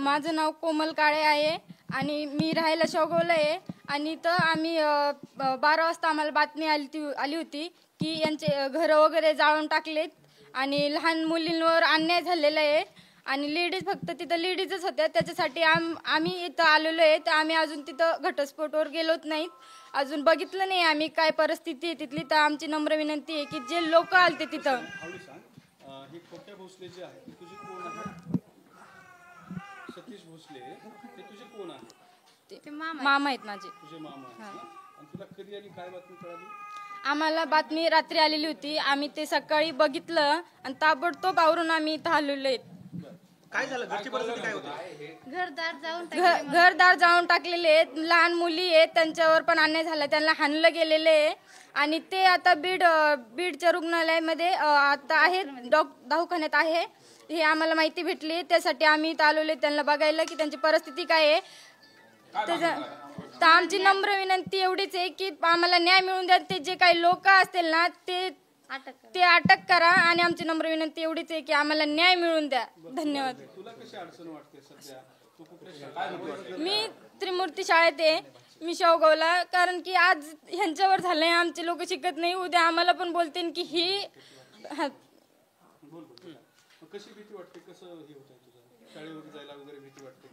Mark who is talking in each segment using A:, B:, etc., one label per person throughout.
A: माझं नाव कोमल काळे आहे आणि मी राहायला शेवगावला आहे. आणि तर आम्ही 12 वाजता आम्हाला बातमी आली होती की यांचे घरं वगैरे जाळून टाकलेत आणि लहान मुलींवर अन्याय झालेला आहे. आणि लेडीज फक्त तिथं लेडीजच होत्या, त्याच्यासाठी आम्ही इथं आलेलो आहे. तर आम्ही अजून तिथं घटस्फोटवर गेलोच नाहीत, अजून बघितलं नाही आम्ही काय परिस्थिती आहे तिथली. तर आमची नम्र विनंती आहे की जे लोक आलते तिथं.
B: हे खोट्या भोसले जे आहे ते तुझे कोण आहे? सतीश भोसले ते तुझे कोण आहे?
A: ते मामा आहेत माझे.
B: तुझे मामा आहेत. आणि तुला कधी आणि काय बातमी कळाली?
A: आम्हाला बातमी रात्री आलेली होती, आम्ही ते सकाळी बघितलं आणि ताबडतोब आवरून आम्ही इथं आलेलो आहेत.
B: काय झालं? घरची परिस्थिती काय होती?
A: घरदार जाळून टाकलेले आहेत, लहान मुली आहेत त्यांच्यावर पण अन्याय झाला, त्यांना हाणलं गेलेलं आहे. आणि ते आता बीडच्या रुग्णालयामध्ये आता आहेत, दवाखान्यात आहे. हे आम्हाला माहिती भेटली, त्यासाठी आम्ही इथं आलेलो त्यांना बघायला की त्यांची परिस्थिती काय आहे. तर आमची नम्र विनंती एवढीच आहे की आम्हाला न्याय मिळून द्या. ते जे काही लोक असतील ना ते अटक करा. आणि आमची नम्र विनंती एवढीच आहे की आम्हाला न्याय मिळून द्या. धन्यवाद.
B: तुला कशी अडचण वाटते सध्या? तू कुठे?
A: मी त्रिमूर्ती शाळेत आहे, मी शेवगावला. कारण की आज ह्यांच्यावर झालंय, आमचे लोक शिकत नाही, उद्या आम्हाला पण बोलतील की ही.
B: कशी भीती वाटते? कसं हे होतं तुझं? शाळेवर जायला वगैरे भीती वाटते?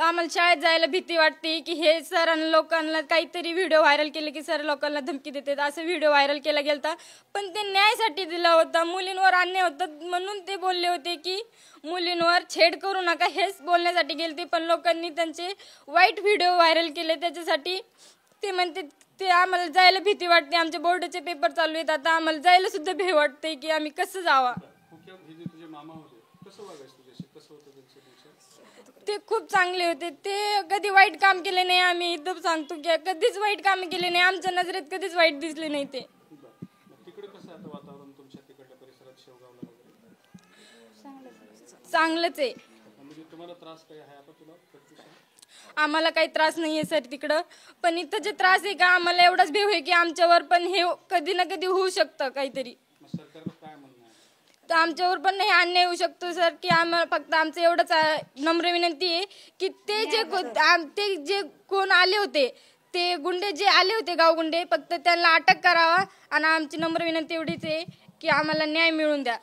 A: आम्हाला शाळेत जायला भीती वाटते की हे सर लोकांना काहीतरी व्हिडिओ व्हायरल केले की सर लोकांना धमकी देतात, असं व्हिडिओ व्हायरल केला गेलता. पण ते न्यायासाठी दिला होता, मुलींवर अन्याय होता म्हणून ते बोलले होते की मुलींवर छेड करू नका, हेच बोलण्यासाठी गेलते. पण लोकांनी त्यांचे वाईट व्हिडिओ व्हायरल केले, त्याच्यासाठी ते म्हणते ते आम्हाला जायला भीती वाटते. आमचे बोर्डाचे पेपर चालू आहेत, आता आम्हाला जायला सुद्धा भीती वाटते की आम्ही कसं जावा.
B: तुझे मामा होते, कसं वागायचं तुझ्याशी? कसं होतं त्यांचं?
A: ते खूप चांगले होते, ते कधी वाईट काम केले नाही. आम्ही इथं सांगतो की कधीच वाईट काम केले नाही, आमच्या नजरेत कधीच वाईट दिसले नाही. ते
B: तिकडे कसं आता वातावरण तुमच्या तिकडल्या परिसरात शेवगावला वगैरे?
A: चांगलंच आहे.
B: म्हणजे तुम्हाला त्रास काय आहे आता? तुला
A: आम्हाला काही त्रास नाहीये सर तिकडं, पण इथं जे त्रास आहे का आम्हाला एवढाच भीव आहे की आमच्यावर पण हे कधी ना कधी होऊ शकतं काहीतरी.
B: सरकारला काय म्हणणं आहे?
A: तर आमच्यावर पण नाही अन्याय होऊ शकतो सर, की आम्हाला फक्त आमचं एवढंच नम्र विनंती आहे की ते जे कोण आले होते, ते गुंडे जे आले होते गावगुंडे, फक्त त्यांना अटक करावा. आणि आमची नम्र विनंती एवढीच आहे की आम्हाला न्याय मिळून द्या.